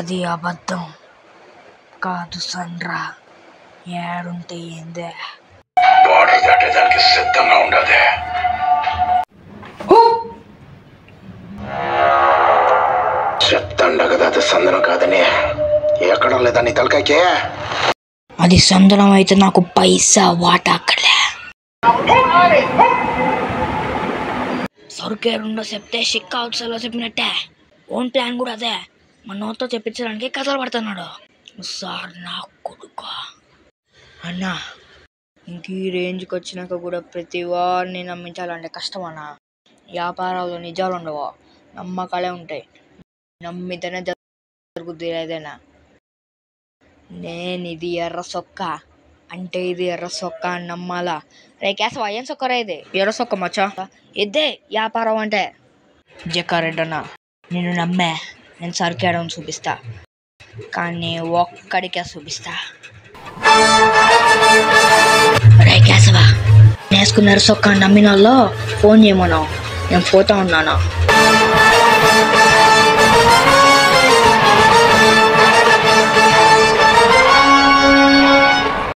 అది అబద్ధం కాదు సండ్రా. ఏడుంటే ఏందే బార్డర్ దాటేదానికి సిద్ధంగా ఉండదే. చెప్తాండ కదా అది సందనం కాదని. ఎక్కడం లేదా నీ తలకాయకే? అది సందనం అయితే నాకు పైసా వాటా అక్కర్లే. సరుకేడుండో చెప్తే షిక్ అవుట్స్లో చెప్పినట్టే. ఓన్ ప్లాన్ కూడా అదే. మన నోట్తో చెప్పించడానికి కథలు పడుతున్నాడు సార్ నా కొడుకు. అన్నా ఇంక ఈ రేంజ్కి వచ్చినాక కూడా ప్రతి వారిని నమ్మించాలంటే కష్టం అన్న. వ్యాపారాల్లో నిజాలు ఉండవు, నమ్మకాలే ఉంటాయి. నమ్మితేనే జరుగుద్ది ఏదైనా. నేను ఇది ఎర్ర సొక్క అంటే ఇది ఎర్ర సొక్క అని నమ్మాలా? రే కేశవ, ఏం సొక్కరా ఇది? ఎర్ర సొక్క మచ్చా, ఇదే వ్యాపారం అంటే. జక్కారెడ్డి అన్న, నేను నమ్మే నేను సరికేయడం చూపిస్తా, కానీ ఒక్కడికే చూపిస్తా. రే కేశవ, వేసుకున్న ఎర్ర సొక్క నమ్మిన వాళ్ళు ఫోన్ చేయమను, నేను పోతా ఉన్నాను.